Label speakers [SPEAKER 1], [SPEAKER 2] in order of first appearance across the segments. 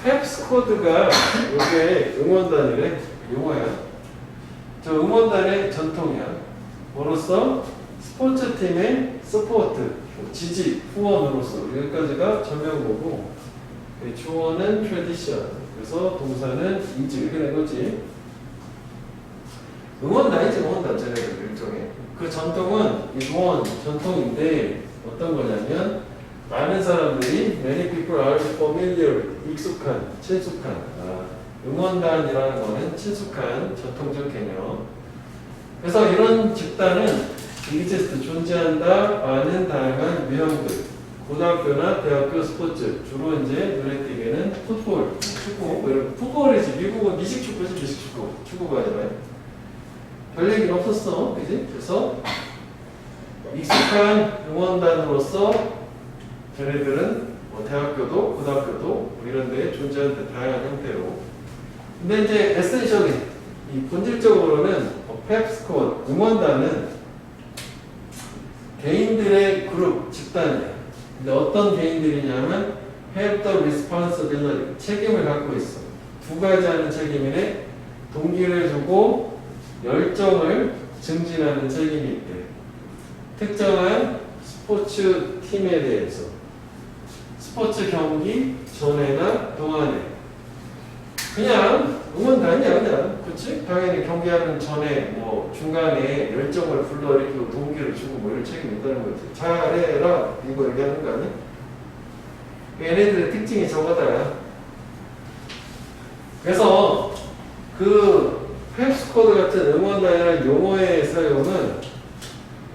[SPEAKER 1] 펩스 코드가 이게 응원단이래. 용어야. 저 응원단의 전통이야. 뭐로서? 스포츠팀의 서포트, 지지, 후원으로서. 여기까지가 전명보고, 주어는 트래디션, 그래서 동사는 is 이렇게 된 거지. 응원단이지, 응원단 쟤네들 일종의. 그 전통은 응원 전통인데 어떤 거냐면 많은 사람들이 many people are familiar, 익숙한, 친숙한. 응원단이라는 거는 친숙한 전통적 개념. 그래서 이런 집단은 exist, 존재한다. 많은 다양한 유형들. 고등학교나 대학교 스포츠. 주로 이제 눈에 띄게는 풋볼, 축구. 풋볼이지. 미국은 미식축구지, 미식축구. 축구가 아니라. 별 얘기는 없었어. 그지? 그래서 익숙한 응원단으로서 쟤네들은 뭐 대학교도 고등학교도 뭐 이런 데에 존재하는 다양한 형태로. 근데 이제 에센셜리 이 본질적으로는 펩스코어 응원단은 개인들의 그룹 집단이야. 근데 어떤 개인들이냐면 have the responsibility 책임을 갖고 있어. 두 가지 하는 책임이네. 동기를 주고 열정을 증진하는 책임이 있대. 특정한 스포츠 팀에 대해서 스포츠 경기 전에나 동안에 그냥 응원단이야 그냥. 그치? 당연히 경기하는 전에 뭐 중간에 열정을 불러일으키고 동기를 주고 뭐 이런 책임이 있다는 거지. 잘해라 이거 얘기하는 거 아니야? 얘네들의 특징이 저거다. 그래서 그 펩스 코드 같은 응원단이라는 용어의 사용은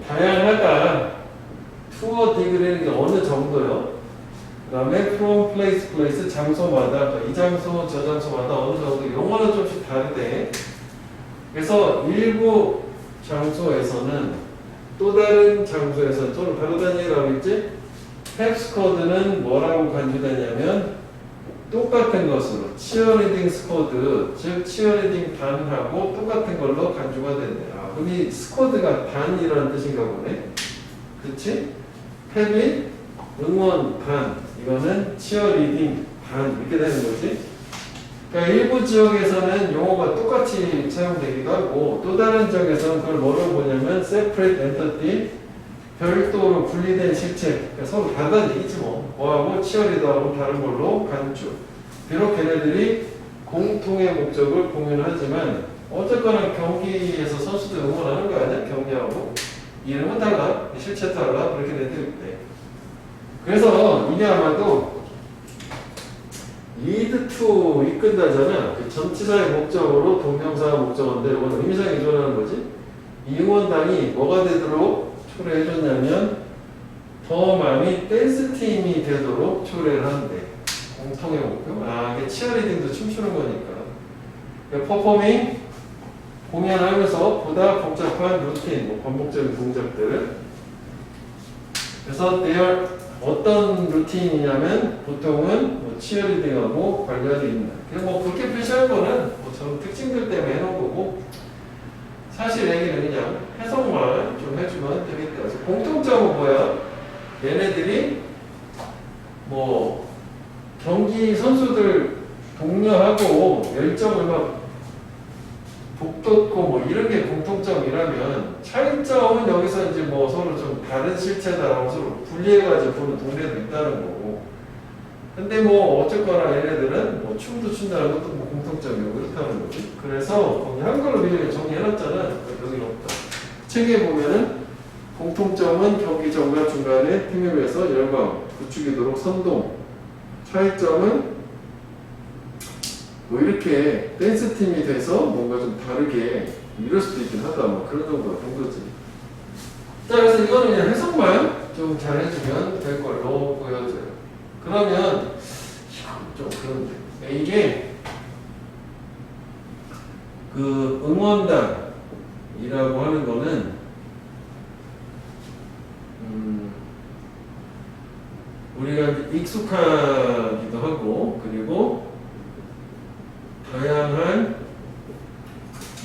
[SPEAKER 1] 다양하다. 투어 디그리는 게 어느 정도요? 그 다음에 from place place 장소마다 이 장소 저 장소마다 어느 정도 용어는 좀씩 다르대. 그래서 일부 장소에서는 또 다른 장소에서는 좀 다르다는 얘기를 하고 있지. 펩스 코드는 뭐라고 간주되냐면 똑같은 것으로 치어리딩 스쿼드, 즉 치어리딩 단하고 똑같은 걸로 간주가 된대. 그럼 이 스쿼드가 단이라는 뜻인가 보네. 그렇지? 펩이 응원 단, 이거는 치어리딩 단 이렇게 되는 거지. 그러니까 일부 지역에서는 용어가 똑같이 사용되기도 하고 또 다른 지역에서는 그걸 뭐라고 보냐면 separate entity, 별도로 분리된 실체. 그러니까 서로 다르다는 얘기지 뭐. 뭐하고 치어리더하고 다른 걸로 간주. 비록 걔네들이 공통의 목적을 공유하지만 어쨌거나 경기에서 선수들 응원하는 거 아니야? 경기하고. 이름은 달라. 실체 달라. 그렇게 내드릴때. 그래서 이게 아마도 lead to 이끈다잖아. 그 전치사의 목적으로 동명사 목적어인데 이거는 의미상에 의존하는 거지. 이 응원단이 뭐가 되도록 초래해줬냐면 더 많이 댄스 팀이 되도록 초래를 하는데 공통의 목표. 이게 치어리딩도 춤추는 거니까. 퍼포밍 공연하면서 보다 복잡한 루틴, 뭐 반복적인 동작들. 그래서 their 어떤 루틴이냐면 보통은 뭐 치어리딩하고 관련이 있는. 그냥 뭐 그렇게 표시한 거는 뭐 저런 특징들 때문에 해놓은 거고 사실 얘기는 그냥 해석만 좀 해주면 되겠다. 그래서 공통점은 뭐야? 얘네들이 뭐 경기 선수들 독려하고 열정을 막 북돋고 뭐 이런 게 공통점이라면 차이점은 여기서 이제 뭐 서로 좀 다른 실체다라고 서로 분리해가지고 보는 동네도 있다는 거고. 근데 뭐 어쨌거나 얘네들은 뭐 춤도 춘다는 것도 뭐 공통점이고 그렇다는 거지. 그래서 거기 한글로 미리 정리해놨잖아. 여기는 없다. 책에 보면은 공통점은 경기 전과 중간에 팀에 비해서 열광, 부추기도록 선동. 차이점은 뭐 이렇게 댄스 팀이 돼서 뭔가 좀 다르게 이럴 수도 있긴 하다. 뭐 그런 정도가 된 거지. 자, 그래서 이거는 그냥 해석만 좀 잘 해주면 될 걸로 보여져요. 그러면 좀 그런데 이게 그 응원단이라고 하는 거는 우리가 익숙하기도 하고 그리고 다양한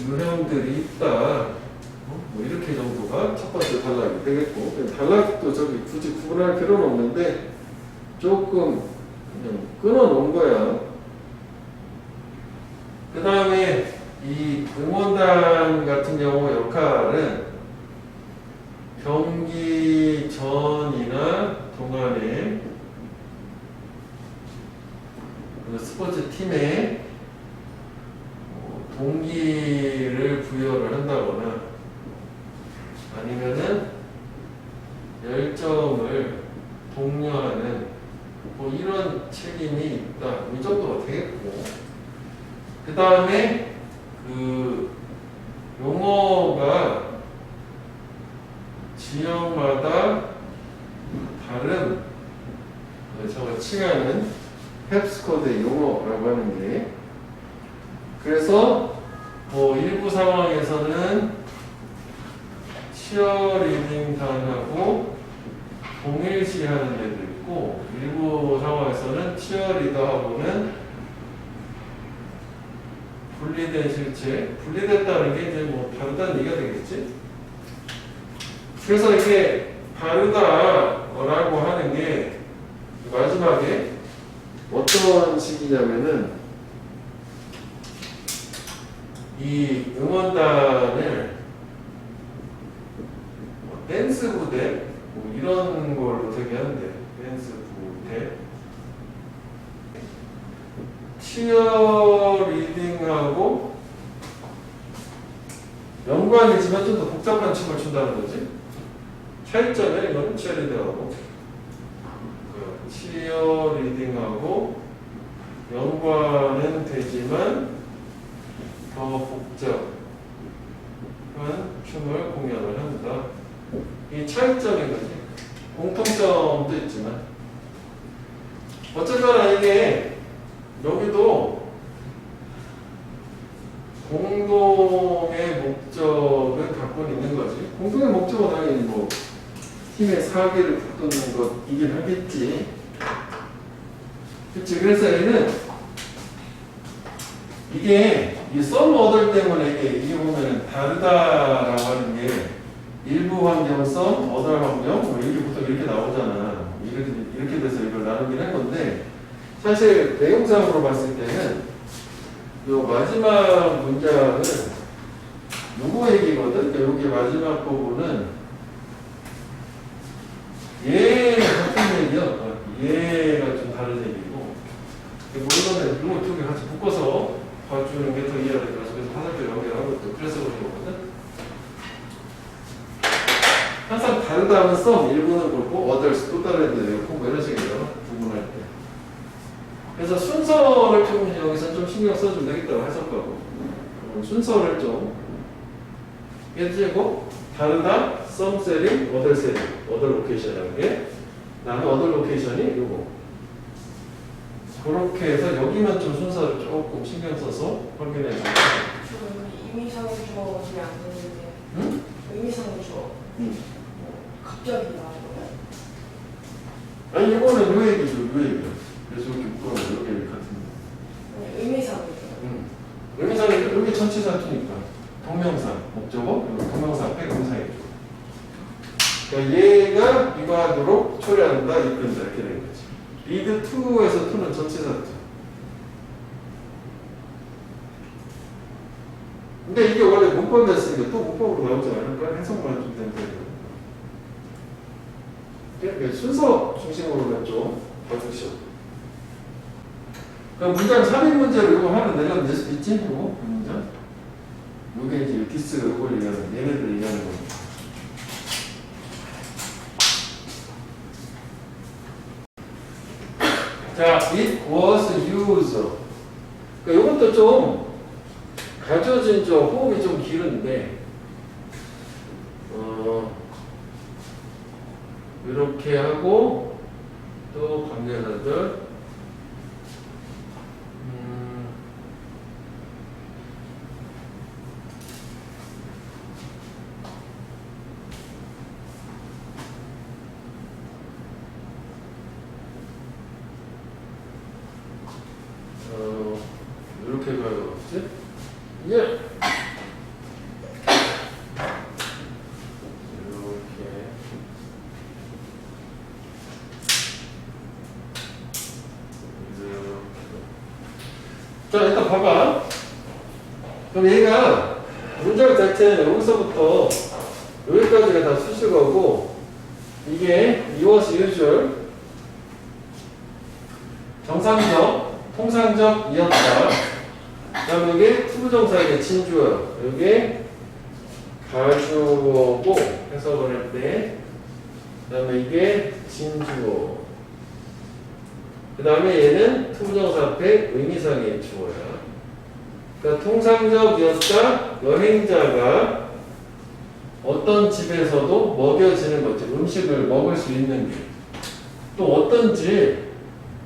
[SPEAKER 1] 유형들이 있다. 뭐 이렇게 정도가 첫 번째 단락이 되겠고 단락도 저기 굳이 구분할 필요는 없는데 조금 그냥 끊어 놓은 거야. 그 스포츠 팀에 동기를 부여를 한다거나 아니면은 열정을 독려하는 뭐 이런 책임이 있다. 이 정도가 되겠고. 그 다음에 그 용어가 지역마다 다른 저거 칭하는 펩스코드의 용어라고 하는 게 그래서 뭐 일부 상황에서는 치어리딩단하고 동일시하는 데도 있고 일부 상황에서는 치어리더하고는 분리된 실체, 분리됐다는 게 이제 뭐 다르다는 얘기가 되겠지? 그래서 이게 다르다라고 하는 게 마지막에 어떤 식이냐면은 이 응원단을 뭐 댄스 부대 뭐 이런 걸로 되게 하는데 댄스 부대 치어리딩하고 연관이지만 좀 더 복잡한 춤을 춘다는 거지. 차이점에 이건 치어리딩하고 치어리딩하고 연관은 되지만 더 복잡한 춤을 공연을 한다. 이 차이점인 거지. 공통점도 있지만 어쨌거나 이게 여기도 공동의 목적을 갖고 있는 거지. 공동의 목적은 당연히 뭐 팀의 사기를 북돋는 것이긴 하겠지. 그치. 그래서 얘는 이게 이 썸 얻을 때문에 이게 보면 다르다라고 하는 게 일부 환경 썸, 어덜 환경 뭐 이게 보통 이렇게 나오잖아. 이렇게 돼서 이걸 나누긴 한 건데 사실 내용상으로 봤을 때는 이 마지막 문장은 누구 얘기거든? 여기 마지막 부분은 얘 같은 얘기야. 얘가 좀 다른 얘기고 물론 이거 두 개 같이 묶어서 봐주는 게 더 이해가 될 거라서 그래서 화살표 연결하고 또 그래서 그런 거거든. 항상 다르다 하면 썸 일부는 그렇고 others 또 다른 애들 이렇고 뭐 이런 식이에요. 구분할 때. 그래서 순서를 좀 여기서 좀 신경 써주면 되겠다고 해석하고 순서를 좀 깨지고 다르다 some setting, other setting, other location이라는 게 나는 other location이 이거 그렇게 해서 여기만 좀 순서를 조금 신경 써서 확인해 주세요.
[SPEAKER 2] 의미상의 주어가 안 되는데.
[SPEAKER 1] 응?
[SPEAKER 2] 의미상의 주어. 갑자기 나오는.
[SPEAKER 1] 아니 이거는 요 얘기죠, 요 얘기. 그래서 이렇게 묶어놓은 요 얘기 같은데.
[SPEAKER 2] 의미상의 주어.
[SPEAKER 1] 의미상의 여기 전치사투니까 동명사 목적어 그리고 동명사 앞에 의미상의 주어. 그러니까 얘가 이거 하도록 초래한다, 이끈다 이렇게 된 거지. 리드 2에서 2는 전치사투. 근데 이게 원래 문법이었으니까 또 문법으로 나오지 않을까? 해석만 좀 되면 되거든. 그러니까 순서 중심으로만 좀 봐주시오. 그럼 문장 3인 문제로 이거 하나 내려낼 수 있지? 이거 문장. 이게 이제 디스가 이걸 얘기하는 얘네들 얘기하는 겁니다. 자, it was used. 그러니까 이것도 좀 가져진 좀 호흡이 좀 길은데, 이렇게 하고 또 관계자들, 이렇게 가져갔지? 예. 이렇게. 자, 일단 봐봐. 그럼 얘가 문장 자체는 여기서부터 여기까지가 다 수식어고 이게 was usual 정상적 통상적이었다. 그다음 여기 투부정사의 진주어. 여기 가주어고 해석을 할 때. 그다음에 이게 진주어. 그다음에 얘는 투부정사 앞에 의미상의 주어야. 그러니까 통상적이었다. 여행자가 어떤 집에서도 먹여지는 거지. 음식을 먹을 수 있는 게. 또 어떤 집,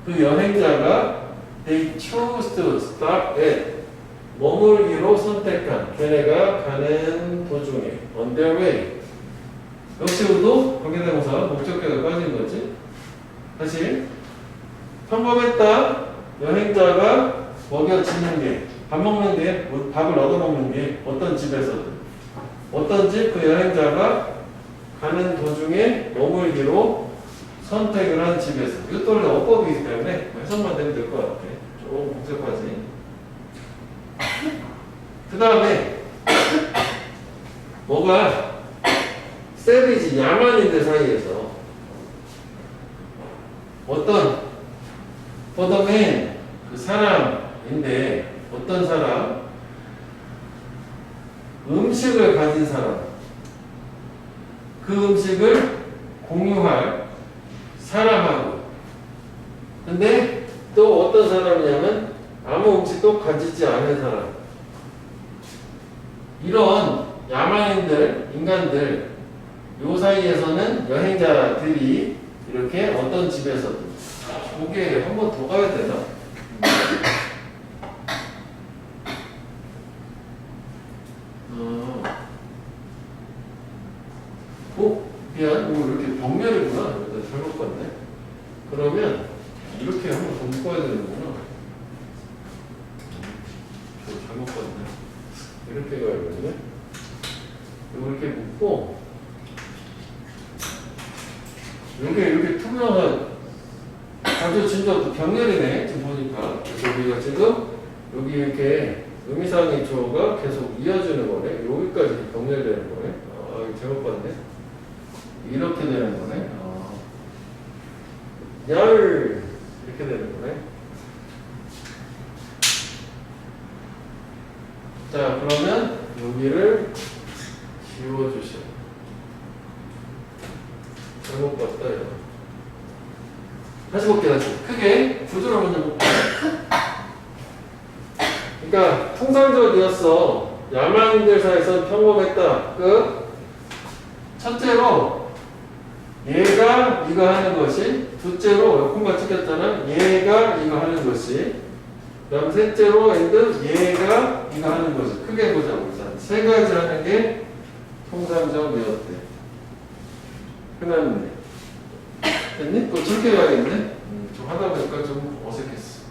[SPEAKER 1] 그 여행자가 they chose to stop at 머물기로 선택한 걔네가 가는 도중에 on their way. 역시도 관계대명사 목적격에 빠진 거지. 다시 평범했다. 여행자가 먹여지는 게 밥 먹는 게 밥을 얻어 먹는 게 어떤 집에서든 어떤 집 그 여행자가 가는 도중에 머물기로 선택을 한 집에서. 이것도 원래 어법이기 때문에 해석만 되면 될 것 같아. 조금 복잡하지. 그 다음에 뭐가 세비지 야만인들 사이에서 어떤 포더맨 그 사람인데 어떤 사람 음식을 가진 사람 그 음식을 공유할 사람하고 근데 또 어떤 사람이냐면 아무 음식도 가지지 않은 사람 이런 야만인들 인간들 요 사이에서는 여행자들이 이렇게 어떤 집에서도 저게 한 번 더 가야 되나? 미안, 이거 이렇게 병렬이구나. 이거 잘못 봤네. 그러면 이렇게 한 번 더 묶어야 되는구나. 저 잘못 봤네. 이렇게 가야겠네. 이거 이렇게 묶고 이렇게 투명한 아주 진짜 병렬이네. 지금 보니까. 그래서 우리가 지금 여기 이렇게 의미상의 주어가 계속 이어지는 거네. 여기까지 병렬되는 거네. 아, 이거 잘못 봤네. 이렇게 되는 거네. 열 이렇게 되는 거네. 자, 그러면 여기를 지워주셔. 잘못 봤다, 이거. 다시 볼게요, 다시. 크게 구조를 먼저 볼게요. 그러니까 통상적이었어. 야만인들 사이에서 평범했다. 첫째로 얘가 이거 하는 것이, 둘째로 콤마 찍혔잖아. 얘가 이거 하는 것이, 그 다음 셋째로 얘가 이거 하는 것이. 크게 보자고. 세 가지 하는 게 통상적이었대. 끝났네. 됐니? 또 저렇게 가야겠네? 좀 하다 보니까 좀 어색했어.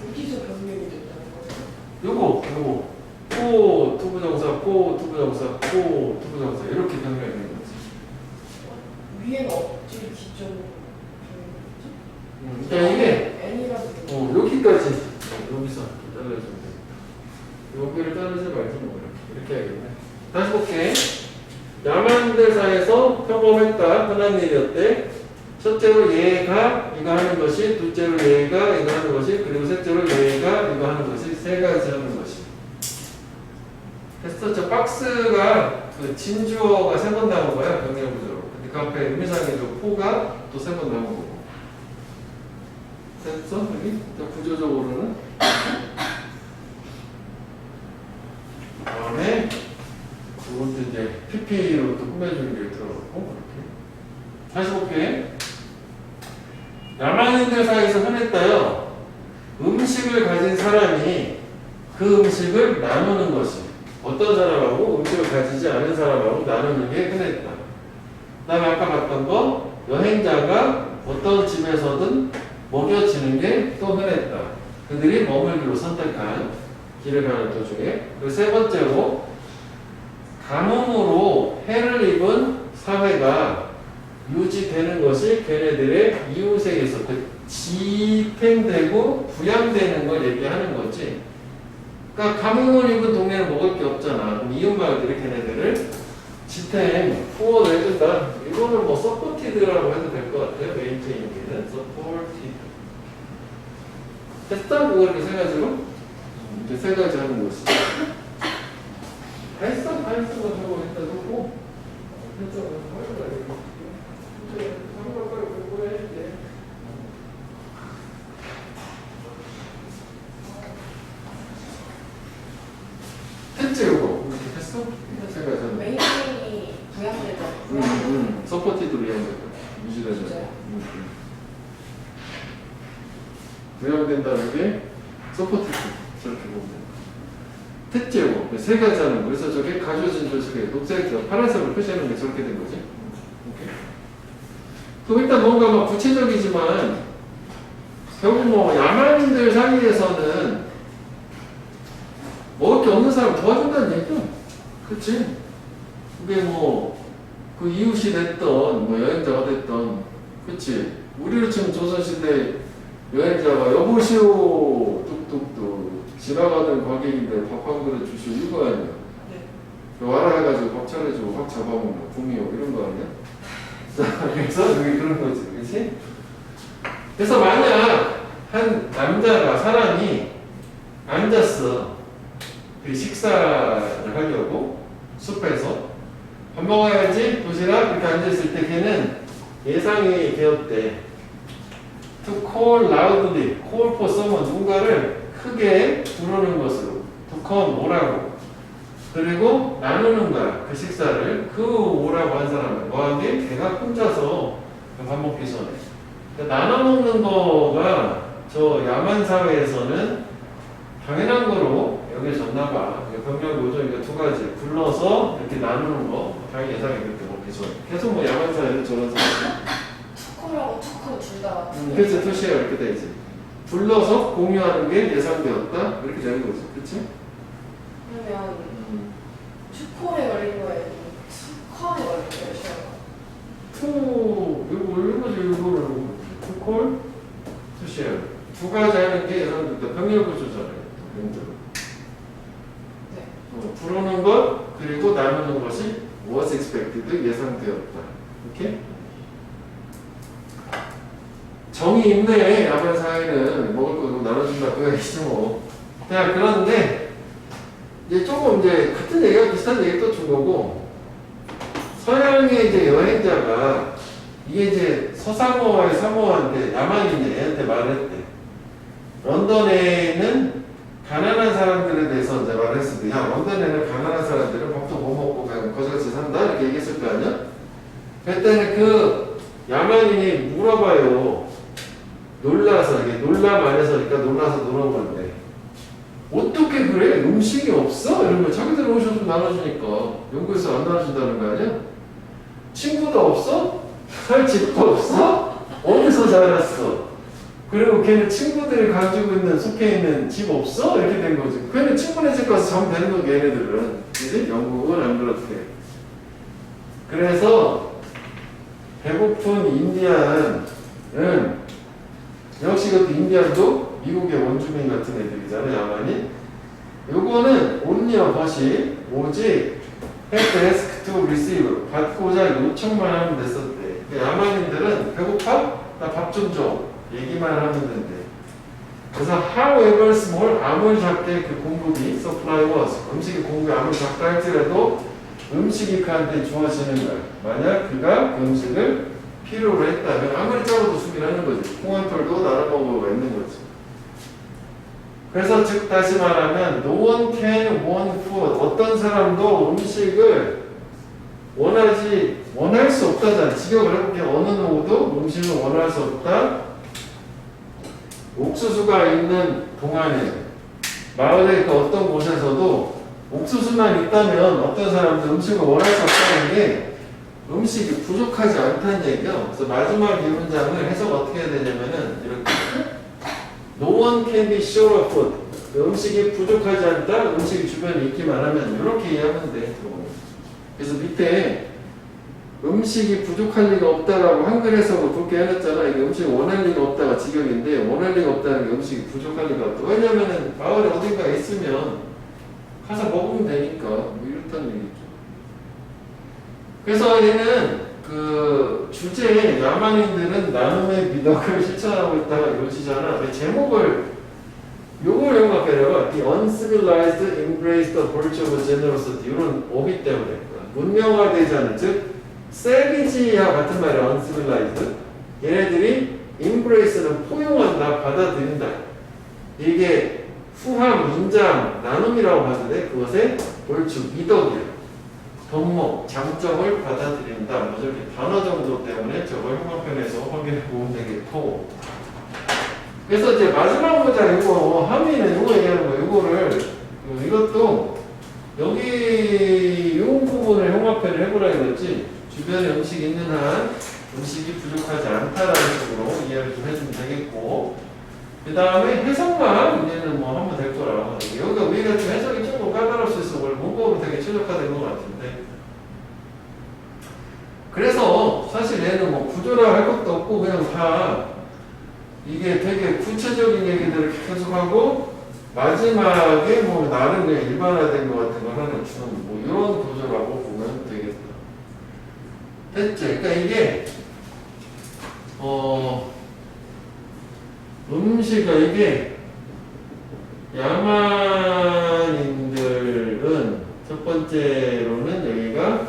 [SPEAKER 2] 어디서 변명이 됐다는 거예요?
[SPEAKER 1] 요거. 코, 투부정사, 코, 투부정사, 코, 투부정사. 이렇게 변명이 되는 거지.
[SPEAKER 2] 위에는 어디를 기점으로 변명했지?
[SPEAKER 1] 그러니까 이게,
[SPEAKER 2] N이라고
[SPEAKER 1] 여기까지. 여기서 잘라주면 돼. 여기를 자르지 말지 뭐. 이렇게 해야겠네. 다시 볼게. 야만들 사이에서 평범했다. 흔한 일이었대. 첫째로 얘가 이거 하는 것이, 둘째로 얘가 이거 하는 것이, 그리고 셋째로 얘가 이거 하는 것이, 세 가지 하는 것이. 됐어. 저 박스가 그 진주어가 세 번 나온 거야. 병렬구조로. 근데 그 앞에 의미상의 포가 또 세 번 나온 거고. 됐어? 여기? 구조적으로는. 다음에 이것도 이제 PP로 또 꾸며주는 게 들어갔고 이렇게. 다시 볼게. 야만인들 사이에서 흔했다요. 음식을 가진 사람이 그 음식을 나누는 것이 어떤 사람하고 음식을 가지지 않은 사람하고 나누는 게 흔했다. 그 다음에 아까 봤던 거 여행자가 어떤 집에서든 먹여지는 게 또 흔했다. 그들이 머물기로 선택한 길을 가는 도중에. 그리고 세 번째로 가뭄으로 해를 입은 사회가 유지되는 것이 걔네들의 이웃에게서 집행되고 부양되는 걸 얘기하는 거지. 그러니까 가뭄을 입은 동네는 먹을 게 없잖아. 그럼 이웃마을들이 걔네들을 지탱, 후원을 해준다. 이거는 뭐 서포티드라고 해도 될 것 같아요. 메인테인기는 서포티드. 했다고 그렇게 세 가지로? 이제 세 가지 하는 거지. 다 했어? 다 했어? 저거 했다 놓고 했어. 이제 한번까지 공부해 이제. 했지 이거? 이렇게 했어? 세 가지 하는 거.
[SPEAKER 2] 메인이 부양되죠.
[SPEAKER 1] 서포티드로 이해하는 거. 유지되는 거.
[SPEAKER 2] 진짜요?
[SPEAKER 1] 부양된다는 게 서포티드. 저렇게 보면 돼. 택제고 세 가지 하는 거. 그래서 저게 가져진 저게 녹색, 파란색으로 표시하는 게 저렇게 된 거지. 오케이. 그럼 일단 뭔가 막 구체적이지만 결국 뭐 야만인들 사이에서는 먹을 게 없는 사람 도와준다는 얘기죠. 그치? 그게 뭐 그 이웃이 됐던 뭐 여행자가 됐던 그치? 우리로 치면 조선시대 여행자가 여보시오 뚝뚝뚝 지나가는 관객인데 밥 한 그릇 주시오 이거 아니야?
[SPEAKER 2] 네.
[SPEAKER 1] 와라 해가지고 밥 차려주고 확 잡아먹는 구미호 이런 거 아니야? 자, 그래서 그게 그런 거지, 그렇지? 그래서 만약 한 남자가 사람이 앉았어, 그 식사를 하려고 숲에서 밥 먹어야지 도시락 이렇게 앉아있을 때 걔는 예상이 되었대. To call loudly, call for someone 누군가를 크게 부르는 것으로 to come 오라고. 그리고 나누는 거야 그 식사를 그 오라고 한 사람은 뭐하게 걔가 혼자서 밥 먹기 전에 그러니까 나눠 먹는 거가 저 야만 사회에서는 당연한 거로 여겨졌나 봐. 병력 요정 두 가지 불러서 이렇게 나누는 거 당연히 예상이 그렇게 먹기 전에 계속 뭐 야만 사회는 저런 사회
[SPEAKER 2] 투코라고 투코 둘 다.
[SPEAKER 1] 그래서 투시가 이렇게 되지. 불러서 공유하는 게 예상되었다 이렇게 되는 거지, 그렇지?
[SPEAKER 2] 그러면 투콜에 걸린 거예요? 투컬에 걸린 거예요? 시험가?
[SPEAKER 1] 이거 이거지 이거를 투콜 투시어 두 가지 하는 게 예상된다. 병력을 조절해. 명제로.
[SPEAKER 2] 네.
[SPEAKER 1] 부르는 것 그리고 나누는 것이 was expected 예상되었다. 이렇게 정이 있네. 야만 사회는 먹을 거 나눠준다 그 얘기지 뭐. 자 그런데 이제 조금 이제 같은 얘기가 비슷한 얘기 또 준 거고 서양의 이제 여행자가 이게 이제 서사모아의 사모아인데 야만이 이제 애한테 말했대. 런던에는 가난한 사람들에 대해서 이제 말했을 때, 야 런던에는 가난한 사람들은 밥도 못 먹고 그냥 거지같이 산다 이렇게 얘기했을 거 아니야? 그때는 그 야만인이 물어봐요. 놀라서 이게 놀람 안에서 그러니까 놀라서 물어보는데 어떻게 그래? 음식이 없어? 이러면 자기들 오셔서 좀 나눠주니까 연구에서 안 나눠준다는 거 아니야? 친구도 없어? 살 집도 없어? 어디서 자랐어? 그리고 걔는 친구들이 가지고 있는 속해 있는 집 없어? 이렇게 된 거지. 걔는 친구네 집 가서 자면 되는 거 걔네들은. 그지? 영국은 안 그렇대. 그래서 배고픈 인디안은 역시 그것도 인디안도 미국의 원주민 같은 애들이잖아, 야만이. 요거는 only 것이 오직 have to ask to receive 받고자 요청만 하면 됐었대. 야만인들은 배고파? 나 밥 좀 줘. 얘기만 하면 된대. 그래서 however small 아무리 작게 그 공급이 supply was 음식의 공급이 아무리 작다 할지라도 음식이 그한테 주어지는 거야. 만약 그가 그 음식을 필요로 했다면 아무리 작아도 주긴 하는 거지. 홍한털도 나눠 먹으러 있는 거지. 그래서 즉 다시 말하면 no one can want food 어떤 사람도 음식을 원할 수 없다잖아. 직역을 해볼게. 어느 누구도 음식을 원할 수 없다. 옥수수가 있는 동안에 마을의 그 어떤 곳에서도 옥수수만 있다면 어떤 사람도 음식을 원할 수 없다는 게 음식이 부족하지 않다는 얘기요. 그래서 마지막 이 문장을 해석 어떻게 해야 되냐면은 이렇게 No one can be sure of food. 음식이 부족하지 않다. 음식이 주변에 있기만 하면 이렇게 이해하면 돼. 그래서 밑에 음식이 부족할 리가 없다라고 한글 해석을 그렇게 해놨잖아. 이게 음식이 원할 리가 없다가 직역인데 원할 리가 없다는 게 음식이 부족할 리가 없다. 왜냐면은 마을에 어딘가에 있으면 가서 먹으면 되니까 뭐 이렇다는 얘기죠. 그래서 얘는 그 주제에 야만인들은 나눔의 미덕을 실천하고 있다가 이러시잖아. 제목을 요걸 영합해내봐. The uncivilized embrace the virtue of generosity. 이런 오비 때문에. 문명화되지 않은, 즉, savage와 같은 말이야, uncivilized. 얘네들이 embrace는 포용한다, 받아들인다. 이게 후함, 인장, 나눔이라고 하는데 그것의 virtue, 미덕이야. 덕목, 장점을 받아들인다. 뭐 저렇게 단어 정도 때문에 저걸 형광펜에서 확인해 보면 되겠고. 그래서 이제 마지막 문장 이거 함의는 이거 얘기하는 거 이거를 이것도 여기 이 부분을 형광펜을 해보라 이랬지. 주변에 음식이 있는 한 음식이 부족하지 않다라는 식으로 이해를 좀 해주면 되겠고. 그 다음에 해석만 이제는 뭐 하면 될 거라. 여기가 우리가 좀 해석이 조금 까다로울 수 있어. 원래 문법으로 되게 최적화된 것 같은데. 그래서 사실 얘는 뭐 구조라 할 것도 없고 그냥 다 이게 되게 구체적인 얘기들을 계속하고 마지막에 뭐 나름 그냥 일반화된 것 같은 걸 하나 주는 뭐 이런 구조라고 보면 되겠다. 됐죠? 그러니까 이게 음식이 이게 야만인들은 첫 번째로는 여기가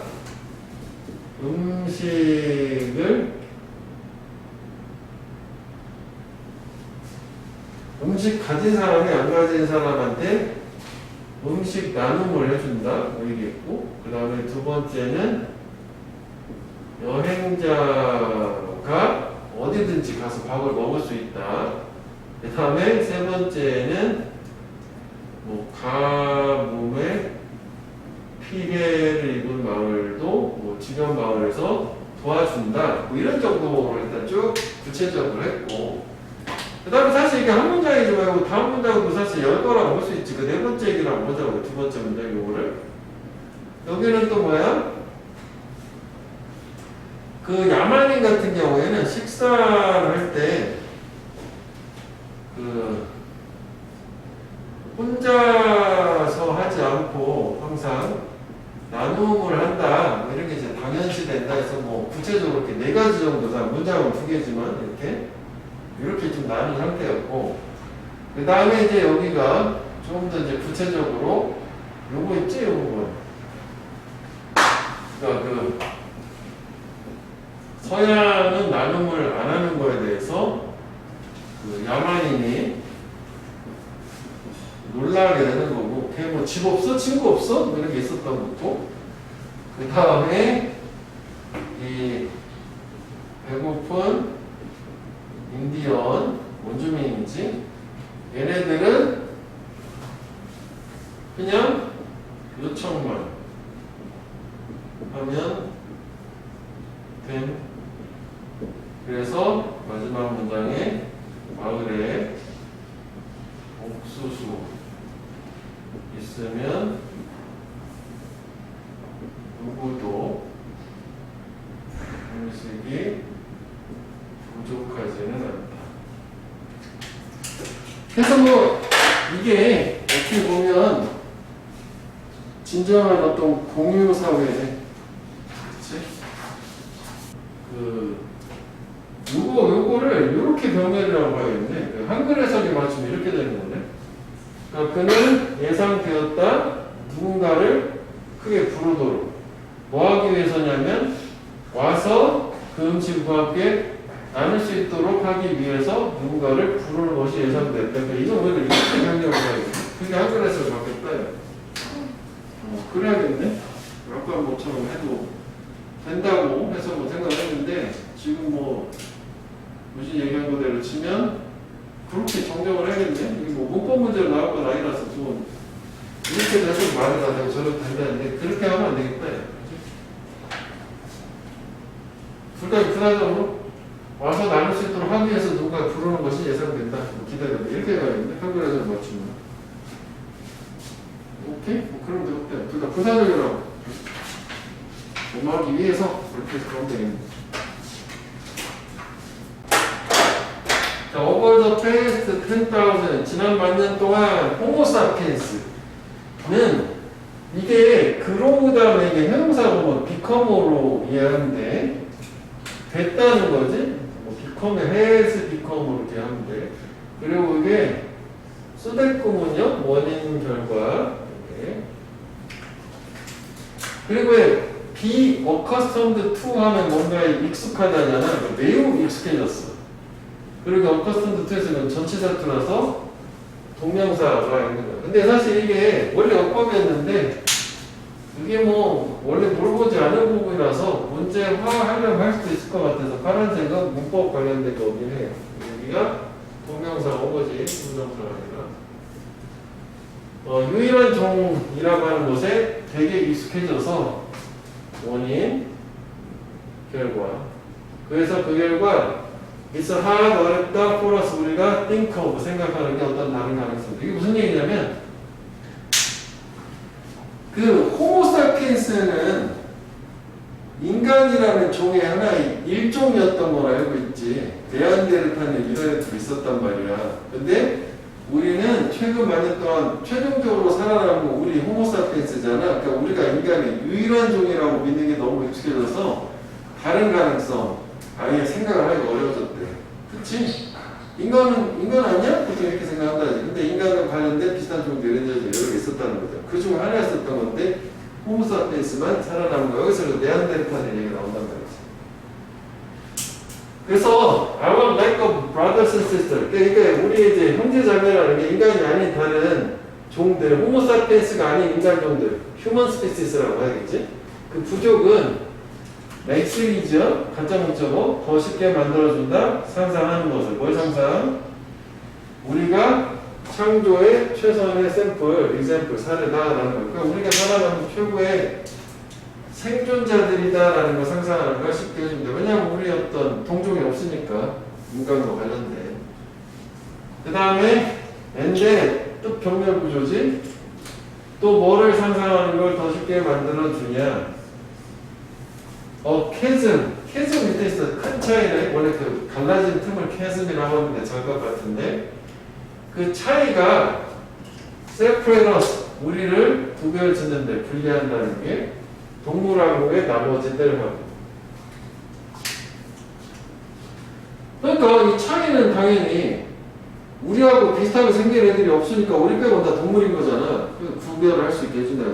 [SPEAKER 1] 음식 가진 사람이 안 가진 사람한테 음식 나눔을 해준다. 뭐 이게 있고, 그 다음에 두 번째는 여행자가 어디든지 가서 밥을 먹을 수 있다. 그 다음에 세 번째는 뭐 가뭄에 피해를 입은 마을도 뭐 주변 마을에서 도와준다. 뭐 이런 정도로 일단 쭉 구체적으로 했고, 그 다음에 사실 이게 한 문장이지 말고 다음 문장도 사실 10거라고 볼 수 있지. 그 네 번째 얘기를 한번 보자고. 두 번째 문장 요거를. 여기는 또 뭐야? 그 야만인 같은 경우에는 식사를 할 때 그 혼자서 하지 않고 항상 나눔을 한다. 뭐 이런 게 이제 당연시 된다 해서 뭐 구체적으로 이렇게 네 가지 정도 다 문장은 두 개지만 이렇게 좀 나눈 상태였고, 그 다음에 이제 여기가 조금 더 이제 구체적으로 요거 있지, 요거. 그러니까 그 서양은 나눔을 안 하는 거에 대해서 그 야만인이 놀라게 되는 거고, 걔 뭐 집 없어? 친구 없어? 뭐 이런 게 있었던 거고, 그 다음에 이 배고픈 인디언 원주민인지 얘네들은 그냥 요청만 하면 됨. 그래서 마지막 문장에 마을에 옥수수 있으면 누구도 음식이 부족하지는 않다. 그래서 뭐 이게 어떻게 보면 진정한 어떤 공유 사회, 그렇지? 요거를 이렇게 병렬이라고 봐야겠네. 그 한글 해석에 맞추면 이렇게 되는 거네. 그러니까 그는 예상되었다. 누군가를 크게 부르도록. 뭐 하기 위해서냐면 와서 그 음식과 함께 나눌 수 있도록 하기 위해서 누군가를 부르는 것이 예상됐다. 그러니까 이건 왜 이렇게 병렬을 봐야겠네. 그게 한글 해석을 받겠다. 그래야겠네. 아까 뭐처럼 해도 된다고 해서 뭐 생각했는데 지금 뭐 무슨 얘기한 거대로 치면 그렇게 정정을 해야겠네. 이게 뭐 문법 문제로 나올 건 아니라서 좀 이렇게 해서 말을 안 하고 저렇게 된다는데 그렇게 하면 안 되겠다. 둘 다 그나저나 와서 나눌 수 있도록 하기 위해서 누군가 부르는 것이 예상된다. 기다려봐. 이렇게 해야겠네. 한글에서 맞추면. 오케이? 뭐 그럼 되겠다. 둘 다 부사적이라고. 뭐 하기 위해서 그렇게 해서 그러면 되겠네. 자, over the past 10,000 지난 만년 동안 호모사피엔스는 이게 그로우 다음에 이게 형용사고 뭐 become으로 이해하는데 됐다는 거지. 뭐 become, has become으로 이렇게 하는데 그리고 이게 수대구문요 원인 결과. 이렇게. 그리고 왜 be accustomed to 하면 뭔가에 익숙하다잖아. 매우 익숙해졌어. 그리고 accustomed to에서는 전치사 to라서 동명사가 있는 거야. 근데 사실 이게 원래 어법이었는데 이게 뭐 원래 물어보지 않은 부분이라서 문제화하려면 할 수도 있을 것 같아서 파란색은 문법 관련된 거긴 해요. 여기가 동명사가 온 거지 동명사가 아니라 유일한 종이라고 하는 것에 되게 익숙해져서 원인 결과. 그래서 그 결과 it's hard 어렵다 플러스 우리가 think of 생각하는 게 어떤 다른 가능성. 이게 무슨 얘기냐면 그 호모사피엔스는 인간이라는 종의 하나의 일종이었던 걸 알고 있지. 네안데르탈린 이런 애들이 있었단 말이야. 근데 우리는 최근 몇 년 동안 최종적으로 살아남은 우리 호모사피엔스잖아. 그러니까 우리가 인간의 유일한 종이라고 믿는 게 너무 익숙해져서 다른 가능성 아예 생각을 하기가 어려워졌대. 그치? 인간 아니야? 보통 이렇게 생각한다지. 근데 인간과 관련된 비슷한 종들이 여러 개 있었다는 거죠. 그 중 하나였었던 건데 호모사피엔스만 살아남은 거. 여기서 네안데르탈린 얘기가 나온단 말이지. 그래서 our lack of brothers and sisters, 그러니까 우리 이제 형제자매라는 게 인간이 아닌 다른 종들, 호모사피엔스가 아닌 인간 종들, 휴먼 스피시스라고 해야겠지. 그 부족은 맥스이죠. 가짜 문자고 더 쉽게 만들어준다. 상상하는 것을. 뭘 상상? 우리가 창조의 최선의 샘플, example, 사례다라는 거. 그러니까 우리가 살아가는 최고의 생존자들이다라는 거 상상하는 걸 쉽게 해줍니다. 왜냐하면 우리 어떤 동종이 없으니까 인간과 관련된. 그 다음에 엔데 또 병렬 구조지. 또 뭐를 상상하는 걸 더 쉽게 만들어주냐. 캐즘 밑에 있어. 큰 차이는 원래 그 갈라진 틈을 캐즘이라고 하는데 잘것 같은데 그 차이가 세프레너스 우리를 구별 짓는데 분리한다는 게 동물하고의 나머지들 하고. 그러니까 이 차이는 당연히 우리하고 비슷하게 생긴 애들이 없으니까 우리 빼고 다 동물인 거잖아. 그 구별을 할 수 있게 해준다.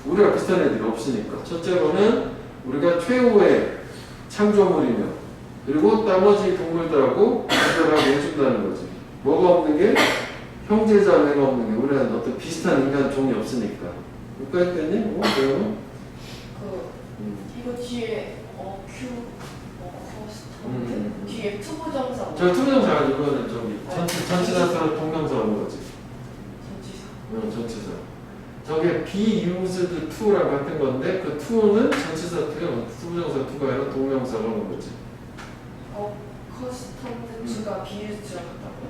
[SPEAKER 1] 우리가 비슷한 애들이 없으니까. 첫째로는 우리가 최후의 창조물이며 그리고 나머지 동물들하고 구별하게 해준다는 거지. 뭐가 없는 게? 형제자매가 없는 게 우리는 어떤 비슷한 인간 종이 없으니까. 누가 했더니? 왜요?
[SPEAKER 2] 이거 뒤에 커스텀 뒤에 투부정사.
[SPEAKER 1] 저 투부정사 아니고 그거는 저기 전치사로 동명사 오는 거지.
[SPEAKER 2] 전치사.
[SPEAKER 1] 응, 전치사. 저게 be used to랑 같은 건데 그 to는 전치사 to요. 투부정사 to가 아니라 동명사가 오는 거지.
[SPEAKER 2] 커스텀 비유즈랑 같다고요?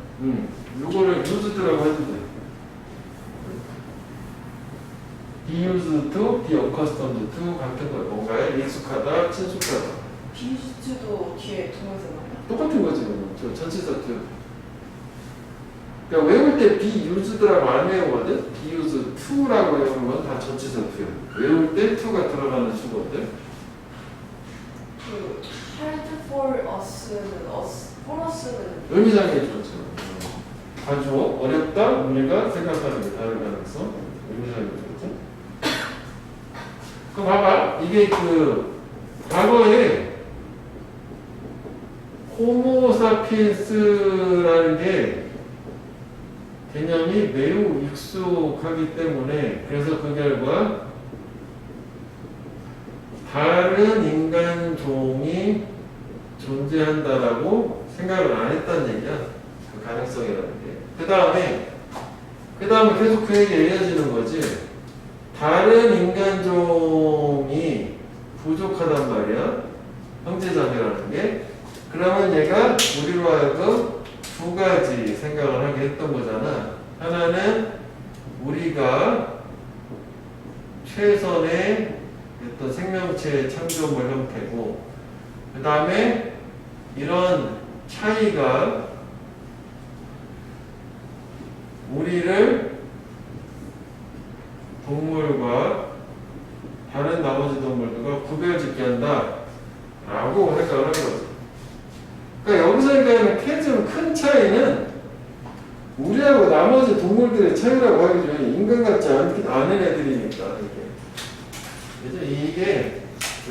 [SPEAKER 1] 요거를 used라고 해도 돼. be used to, be accustomed to 같은 거야. 뭔가에 익숙하다, 친숙하다.
[SPEAKER 2] 비유즈도 뒤에 동영상 나와요?
[SPEAKER 1] 똑같은 거지, 저 전치사 to. 그러니까 외울 때 be used라고 안 외우거든? be used to라고 외우는 건 다 전치사 to야. 외울 때 to가 들어가는 수거든.
[SPEAKER 2] 그 hard for us는 for us는
[SPEAKER 1] 의미상의 조죠. 가주어, 어렵다, 우리가 생각하는 게 다른 가능성. 의미상의 조죠. 그럼 봐봐. 이게 그 과거에 호모사피엔스라는 게 개념이 매우 익숙하기 때문에 그래서 그 결과 다른 인간 종이 존재한다라고 생각을 안 했다는 얘기야. 그 가능성이라는 게. 그 다음에 계속 그 얘기가 이어지는 거지. 다른 인간 종이 부족하단 말이야. 형제자매라는 게. 그러면 얘가 우리로 하여금 두 가지 생각을 하게 했던 거잖아. 하나는 우리가 최선의 어떤 생명체의 창조물 형태고, 그 다음에 이런 차이가 우리를 동물과 다른 나머지 동물들과 구별짓게 한다 라고 생각을 하는 거죠. 그러니까 여기서 얘기하는 캐즘 큰 차이는 우리하고 나머지 동물들의 차이라고 하기 전에 인간 같지 않은 애들이니까 이게. 그죠? 이게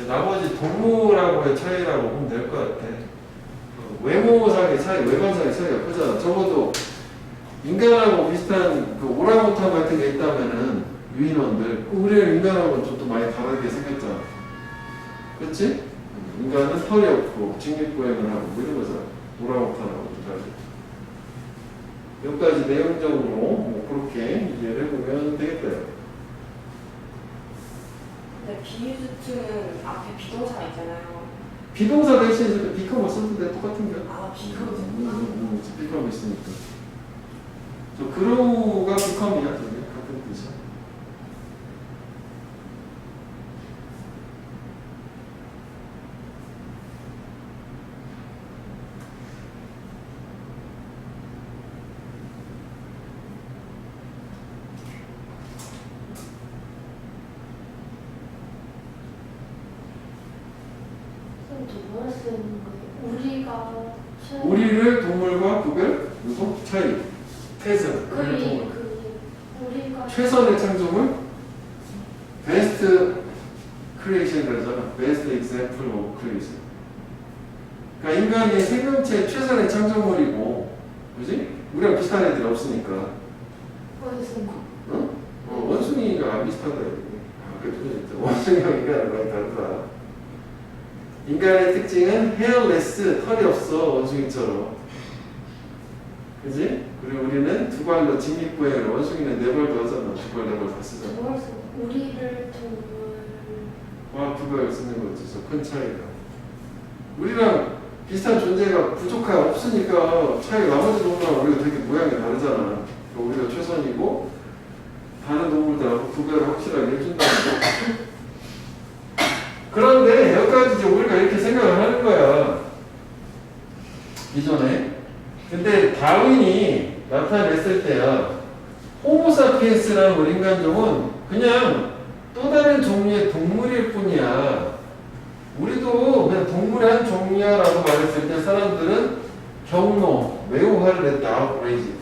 [SPEAKER 1] 나머지 동물하고의 차이라고 보면 될 것 같아. 외모상의 차이, 외관상의 차이가 크잖아. 적어도 인간하고 비슷한 그 오랑우탄 같은 게 있다면은 유인원들, 우리는 인간하고는 좀 더 많이 다르게 생겼잖아. 그렇지? 인간은 털이 없고 직립보행을 하고 뭐 이런 거잖아. 오랑우탄하고 좀 다르게. 여기까지 내용적으로 뭐 그렇게 이해를 해보면 되겠다.
[SPEAKER 2] 근데 비유주투는 앞에 비동사가 있잖아요.
[SPEAKER 1] 비동사 대신 비커머 써도 돼. 똑같은 거야.
[SPEAKER 2] 아, 비커머.
[SPEAKER 1] 비커머 있으니까. 저 그로우가 비컴이야. 저게 같은 뜻이야.
[SPEAKER 3] 동물을 쓰는 거예요.
[SPEAKER 1] 우리를 동물과 구별, 그리고 차이, 태생,
[SPEAKER 3] 우리가
[SPEAKER 1] 최선의 창조물, 베스트 크리에이션이라고 하잖아. 베스트 example of creation. 그러니까 인간이 생명체의 최선의 창조물이고, 그지? 우리랑 비슷한 애들이 없으니까. 어? 원숭이가 안 비슷하다. 원숭이랑 인간은 많이 다르다. 인간의 특징은 헤어레스, 털이 없어, 원숭이처럼. 그지? 그리고 우리는 두 발로 직립보행을, 원숭이는 네 발도 하잖아. 두 발, 네 발 다 쓰잖아.
[SPEAKER 3] 우리를
[SPEAKER 1] 두 발 쓰는 거지. 큰 차이가. 우리랑 비슷한 존재가 없으니까 차이가 나머지 동물하고 우리가 되게 모양이 다르잖아. 우리가 최선이고, 다른 동물들하고 구별을 확실하게 해준다는 거. 그런데 여기까지 이제 우리가 이렇게 생각을 하는 거야. 이전에. 근데 다윈이 나타냈을 때야, 호모사피엔스라는 우리 인간종은 그냥 또 다른 종류의 동물일 뿐이야. 우리도 그냥 동물의 한 종류야라고 말했을 때 사람들은 경로, 매우 화를 냈다. 아우레이지.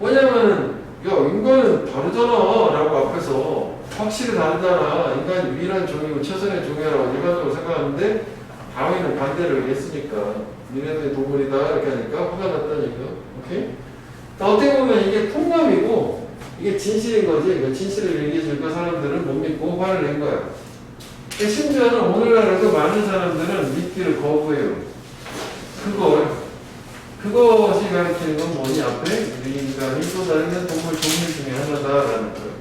[SPEAKER 1] 왜냐면은 야, 인간은 다르잖아 라고 앞에서 확실히 다르잖아. 인간이 유일한 종이고 최선의 종이라고 일반적으로 생각하는데 다윈은 반대를 했으니까 니네들이 동물이다 이렇게 하니까 화가 났다니까. 오케이? 어떻게 보면 이게 통념이고 이게 진실인 거지. 그러니까 진실을 얘기해 줄까 사람들은 못 믿고 화를 낸 거야. 심지어는 오늘날에도 많은 사람들은 믿기를 거부해요. 그것이 가리키는 건 뭐니? 앞에 우리 인간이 또 다른 동물 종류 중에 하나다라는 거예요.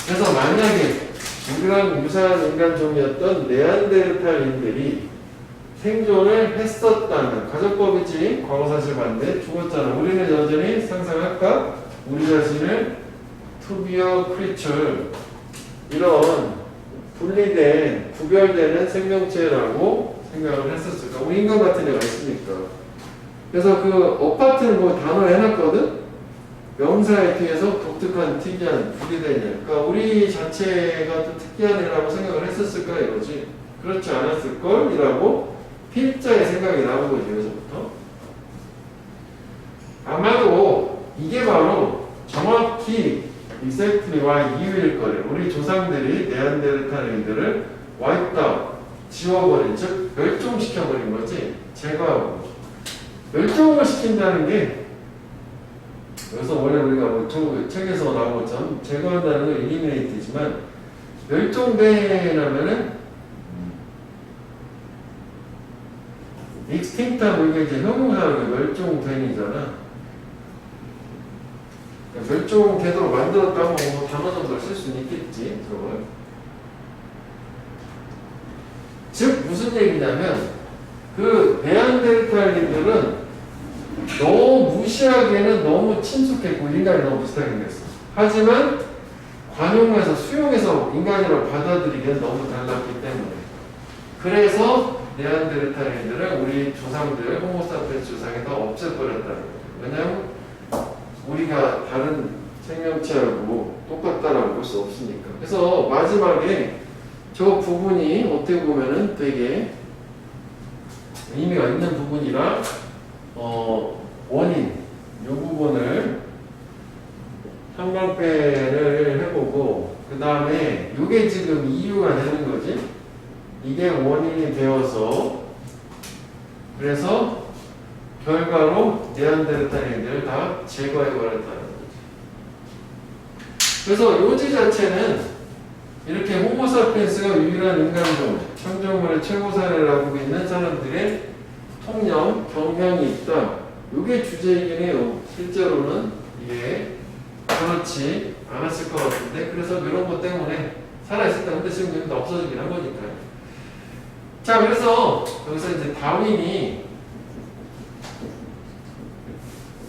[SPEAKER 1] 그래서 만약에 우리랑 유사한 인간종이었던 네안데르탈인들이 생존을 했었다면, 가족법이지 과거사실 반대, 죽었잖아. 우리는 여전히 상상할까? 우리 자신을 to be a creature, 이런 분리된, 구별되는 생명체라고 생각을 했었을까? 우리 인간 같은 애가 있으니까. 그래서 그 어파트는 뭐 단어 해놨거든? 명사에 뒤에서 독특한, 특이한, 분리된 애. 그러니까 우리 자체가 또 특이한 애라고 생각을 했었을까 이거지. 그렇지 않았을걸? 이라고 필자의 생각이 나온 거지, 여기서부터. 아마도 이게 바로 정확히 exactly와 이유일 거예요. 우리 조상들이 네안데르탈인들을 와이프다, 지워버린, 즉 멸종시켜버린 거지. 제거하고. 멸종을 시킨다는 게 여기서 원래 우리가 뭐 책에서 나온 것처럼 제거한다는 건 eliminate지만 멸종되냐면은 extinct하고 이게 이제 형용사로 멸종된이잖아. 멸종되도록 만들었다고 뭐 단어 정도를 쓸 수는 있겠지. 그걸. 즉 무슨 얘기냐면 그 네안데르탈인들은 너무 무시하기에는 너무 친숙했고 인간이 너무 비슷하게 생겼어. 하지만 관용해서 수용해서 인간이라고 받아들이기에는 너무 달랐기 때문에. 그래서 네안데르탈인들은 우리 조상들, 호모사피엔스 조상에다 없애버렸다는 거죠. 왜냐하면 우리가 다른 생명체하고 똑같다라고 볼 수 없으니까. 그래서 마지막에 저 부분이 어떻게 보면은 되게 의미가 있는 부분이라 원인, 요 부분 형태를 해보고 그 다음에 이게 지금 이유가 되는 거지. 이게 원인이 되어서 그래서 결과로 네안데르탈인들을 다 제거해버렸다는 거지. 그래서 요지 자체는 이렇게 호모사피엔스가 유일한 인간종, 청정물의 최고 사례를 하고 있는 사람들의 통념, 경향이 있다. 이게 주제이긴 해요. 실제로는 이게 그렇지 않았을 것 같은데 그래서 이런 것 때문에 살아있었다. 근데 지금 다 없어지긴 한 거니까요. 자, 그래서 여기서 이제 다윈이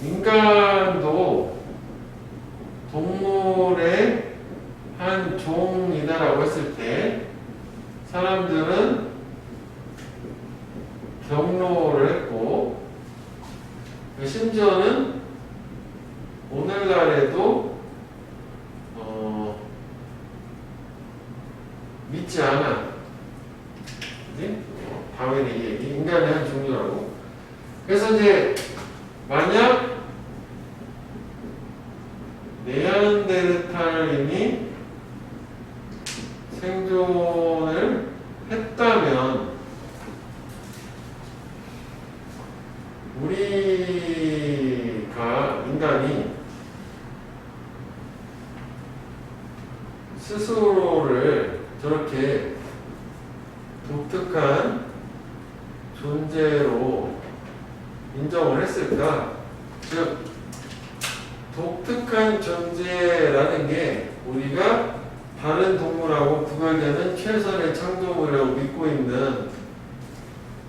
[SPEAKER 1] 인간도 동물의 한 종이다라고 했을 때 사람들은 경로를 했고 심지어는 오늘날에도 믿지 않아. 그지? 다윈의 얘기 인간의 한 종류라고. 그래서 이제 만약 네안데르탈인이 생존을 했다면 우리가 인간이 스스로를 저렇게 독특한 존재로 인정을 했을까? 즉 독특한 존재라는 게 우리가 다른 동물하고 구별되는 최선의 창조물이라고 믿고 있는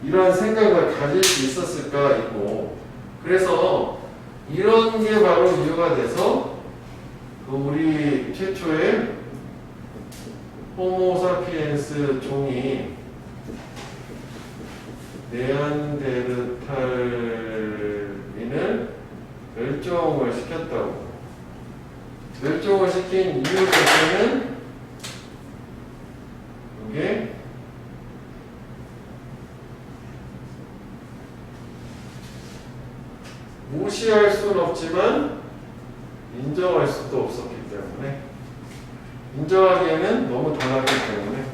[SPEAKER 1] 이러한 생각을 가질 수 있었을까 있고 그래서 이런 게 바로 이유가 돼서 그 우리 최초의 호모사피엔스 종이 네안데르탈인을 멸종을 시켰다고. 멸종을 시킨 이유 자체는 이게 무시할 수는 없지만 인정할 수도 없었기 때문에 인정하기에는 너무 당하기 때문에